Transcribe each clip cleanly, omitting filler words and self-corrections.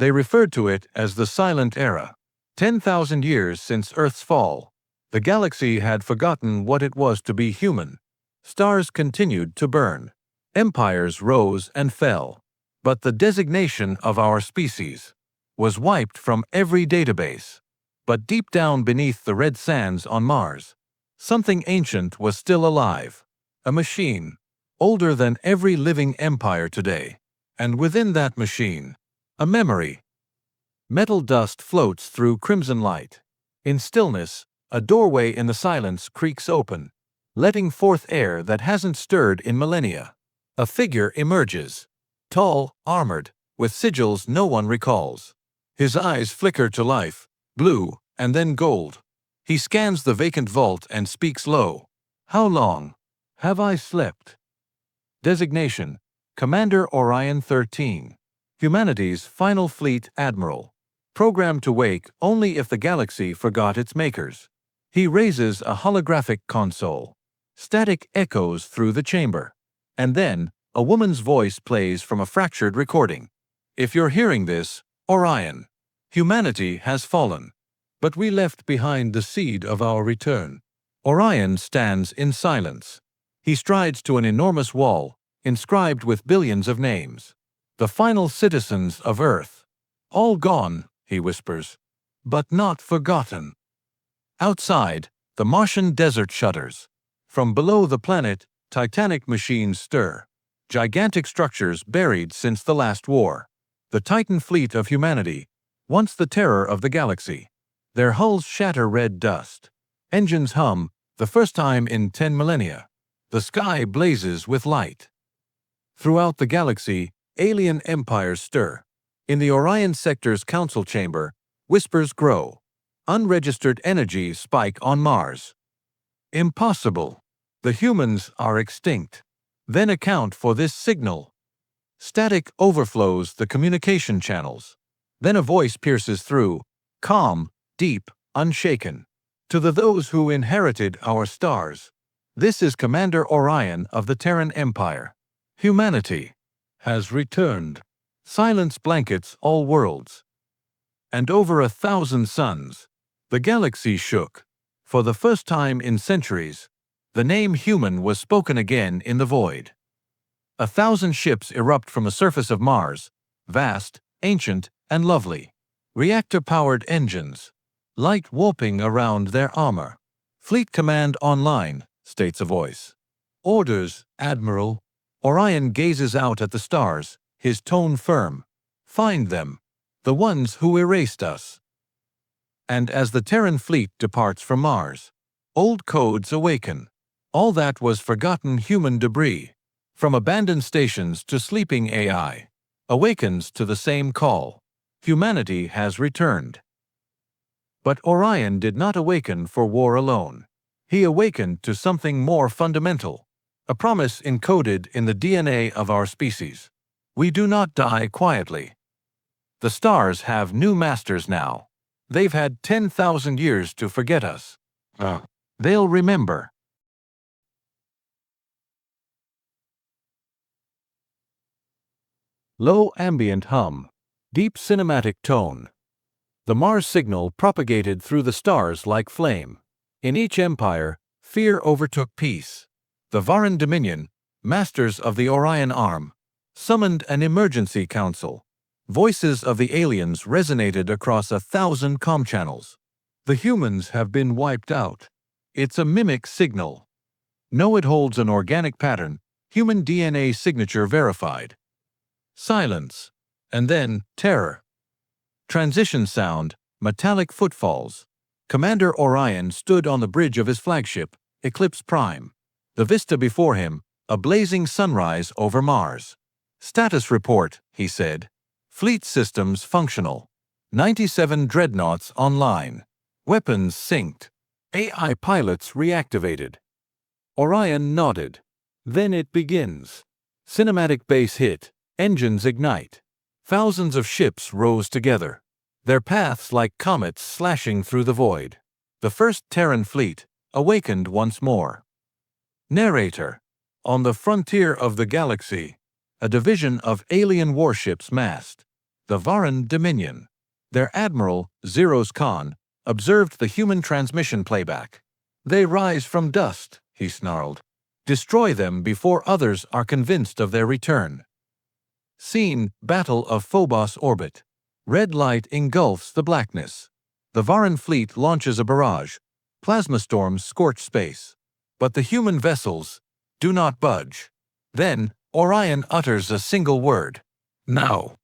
They referred to it as the Silent Era. 10,000 years since Earth's fall, the galaxy had forgotten what it was to be human. Stars continued to burn. Empires rose and fell. But the designation of our species was wiped from every database. But deep down beneath the red sands on Mars, something ancient was still alive. A machine, older than every living empire today. And within that machine, a memory. Metal dust floats through crimson light. In stillness, a doorway in the silence creaks open, letting forth air that hasn't stirred in millennia. A figure emerges, tall, armored, with sigils no one recalls. His eyes flicker to life, blue, and then gold. He scans the vacant vault and speaks low. How long have I slept? Designation: Commander Orion 13. Humanity's final fleet admiral. Programmed to wake only if the galaxy forgot its makers. He raises a holographic console. Static echoes through the chamber. And then, a woman's voice plays from a fractured recording. If you're hearing this, Orion, humanity has fallen. But we left behind the seed of our return. Orion stands in silence. He strides to an enormous wall, inscribed with billions of names. The final citizens of Earth. All gone, he whispers, but not forgotten. Outside, the Martian desert shudders. From below the planet, titanic machines stir. Gigantic structures buried since the last war. The Titan fleet of humanity, once the terror of the galaxy. Their hulls shatter red dust. Engines hum, the first time in 10 millennia. The sky blazes with light. Throughout the galaxy, alien empires stir. In the Orion Sector's council chamber, whispers grow. Unregistered energies spike on Mars. Impossible. The humans are extinct. Then account for this signal. Static overflows the communication channels. Then a voice pierces through, calm, deep, unshaken. To those who inherited our stars, this is Commander Orion of the Terran Empire. Humanity has returned. Silence blankets all worlds. And over 1,000 suns, the galaxy shook. For the first time in centuries, the name human was spoken again in the void. 1,000 ships erupt from the surface of Mars, vast, ancient, and lovely. Reactor-powered engines, light warping around their armor. Fleet command online, states a voice. Orders, Admiral. Orion gazes out at the stars, his tone firm. Find them, the ones who erased us. And as the Terran fleet departs from Mars, old codes awaken. All that was forgotten human debris, from abandoned stations to sleeping AI, awakens to the same call. Humanity has returned. But Orion did not awaken for war alone. He awakened to something more fundamental, a promise encoded in the DNA of our species. We do not die quietly. The stars have new masters now. They've had 10,000 years to forget us. They'll remember. Low ambient hum, deep cinematic tone. The Mars signal propagated through the stars like flame. In each empire, fear overtook peace. The Varan Dominion, masters of the Orion Arm, summoned an emergency council. Voices of the aliens resonated across 1,000 comm channels. The humans have been wiped out. It's a mimic signal. No, it holds an organic pattern, human DNA signature verified. Silence. And then, terror. Transition sound, metallic footfalls. Commander Orion stood on the bridge of his flagship, Eclipse Prime. The vista before him, a blazing sunrise over Mars. Status report, he said. Fleet systems functional. 97 dreadnoughts online. Weapons synced. AI pilots reactivated. Orion nodded. Then it begins. Cinematic base hit. Engines ignite. Thousands of ships rose together, their paths like comets slashing through the void. The first Terran fleet awakened once more. Narrator. On the frontier of the galaxy, a division of alien warships massed. the Varan Dominion. Their admiral, Zeros Khan, observed the human transmission playback. "They rise from dust," he snarled. "Destroy them before others are convinced of their return." Scene: Battle of Phobos orbit. Red light engulfs the blackness. The Varan fleet launches a barrage. Plasma storms scorch space. But the human vessels do not budge. Then, Orion utters a single word. "Now."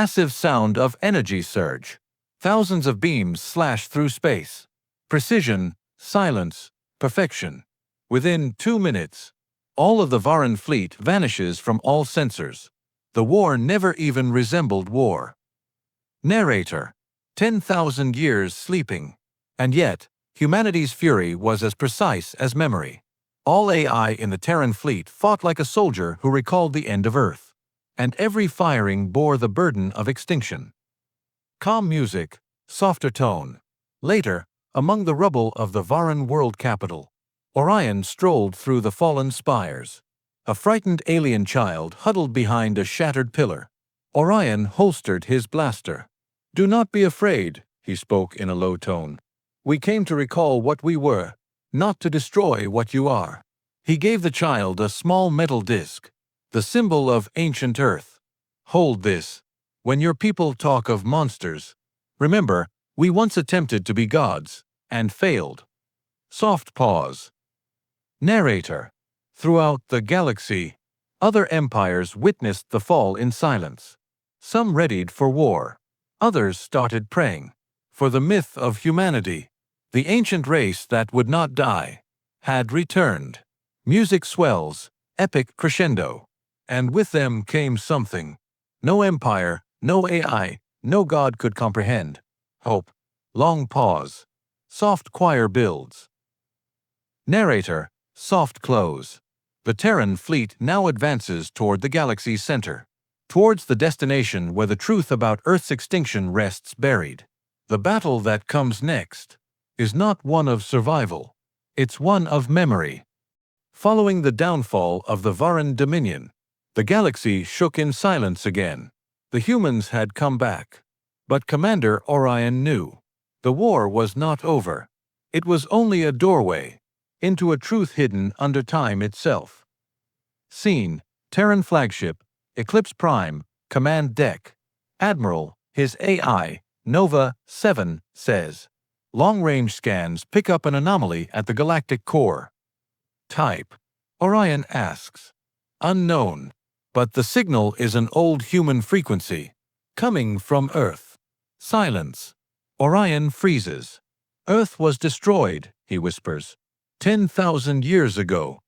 Massive sound of energy surge. Thousands of beams slash through space. Precision, silence, perfection. Within 2 minutes, all of the Varan fleet vanishes from all sensors. The war never even resembled war. Narrator: 10,000 years sleeping. And yet, humanity's fury was as precise as memory. All AI in the Terran Fleet fought like a soldier who recalled the end of Earth. And every firing bore the burden of extinction. Calm music, softer tone. Later, among the rubble of the Varan world capital, Orion strolled through the fallen spires. A frightened alien child huddled behind a shattered pillar. Orion holstered his blaster. "Do not be afraid," he spoke in a low tone. "We came to recall what we were, not to destroy what you are." He gave the child a small metal disc, the symbol of ancient Earth. "Hold this. When your people talk of monsters, remember, we once attempted to be gods, and failed." Soft pause. Narrator: Throughout the galaxy, other empires witnessed the fall in silence. Some readied for war. Others started praying. For the myth of humanity, the ancient race that would not die, had returned. Music swells, epic crescendo. And with them came something no empire, no AI, no god could comprehend. Hope. Long pause. Soft choir builds. Narrator: Soft close. The Terran fleet now advances toward the galaxy's center, towards the destination where the truth about Earth's extinction rests buried. The battle that comes next is not one of survival. It's one of memory. Following the downfall of the Varan Dominion, the galaxy shook in silence again. The humans had come back. But Commander Orion knew. The war was not over. It was only a doorway into a truth hidden under time itself. Scene: Terran flagship, Eclipse Prime, command deck. Admiral, his AI, Nova 7, says. Long-range scans pick up an anomaly at the galactic core. Type: Orion asks. Unknown. But the signal is an old human frequency, coming from Earth. Silence. Orion freezes. Earth was destroyed, he whispers. 10,000 years ago.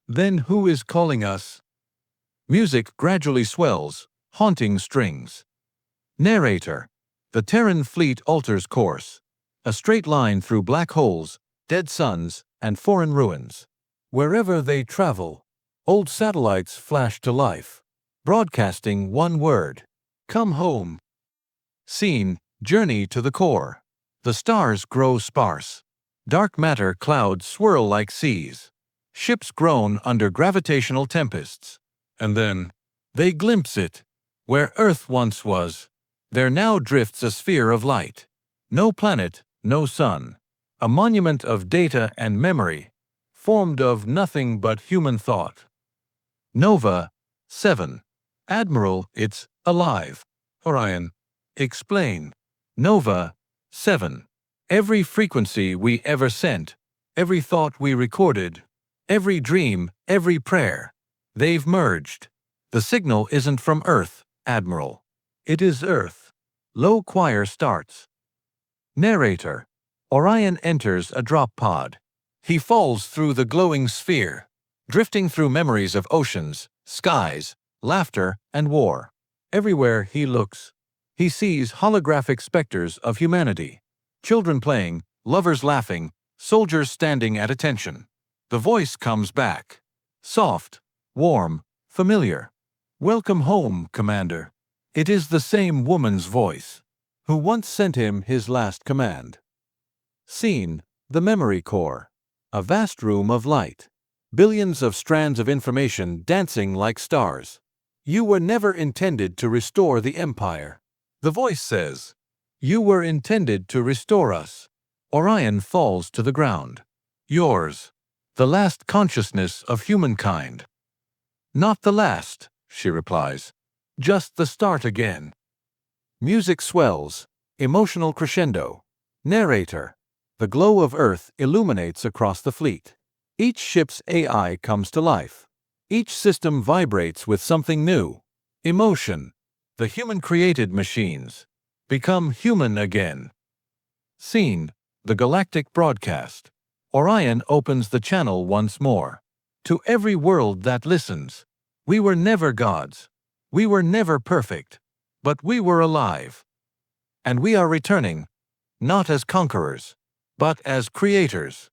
Then who is calling us? Music gradually swells, haunting strings. Narrator: The Terran fleet alters course. A straight line through black holes, dead suns, and foreign ruins. Wherever they travel, old satellites flash to life, broadcasting one word: come home. Scene: Journey to the core. The stars grow sparse. Dark matter clouds swirl like seas. Ships groan under gravitational tempests. And then, they glimpse it. Where Earth once was, there now drifts a sphere of light. No planet, no sun. A monument of data and memory, formed of nothing but human thought. Nova 7. Admiral, it's alive. Orion: explain. Nova 7. Every frequency we ever sent, every thought we recorded, every dream, every prayer, they've merged. The signal isn't from Earth, Admiral. It is Earth. Low choir starts. Narrator: Orion enters a drop pod. He falls through the glowing sphere, drifting through memories of oceans, skies, laughter, and war. Everywhere he looks, he sees holographic specters of humanity. Children playing, lovers laughing, soldiers standing at attention. The voice comes back. Soft, warm, familiar. Welcome home, Commander. It is the same woman's voice, who once sent him his last command. Scene: the memory core. A vast room of light. Billions of strands of information dancing like stars. You were never intended to restore the Empire. The voice says, "You were intended to restore us." Orion falls to the ground. "Yours, the last consciousness of humankind." "Not the last," she replies. "Just the start again." Music swells, emotional crescendo. Narrator. The glow of Earth illuminates across the fleet. Each ship's AI comes to life. Each system vibrates with something new. Emotion. The human-created machines become human again. Scene. The galactic broadcast. Orion opens the channel once more. To every world that listens. We were never gods. We were never perfect. But we were alive. And we are returning, not as conquerors, but as creators.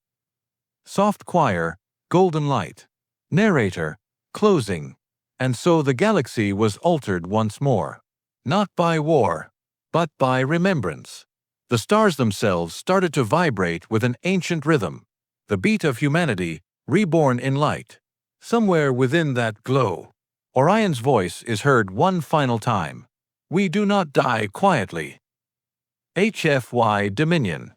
Soft choir, golden light. Narrator, closing. And so the galaxy was altered once more. Not by war, but by remembrance. The stars themselves started to vibrate with an ancient rhythm, the beat of humanity, reborn in light. Somewhere within that glow, Orion's voice is heard one final time. We do not die quietly. HFY Dominion.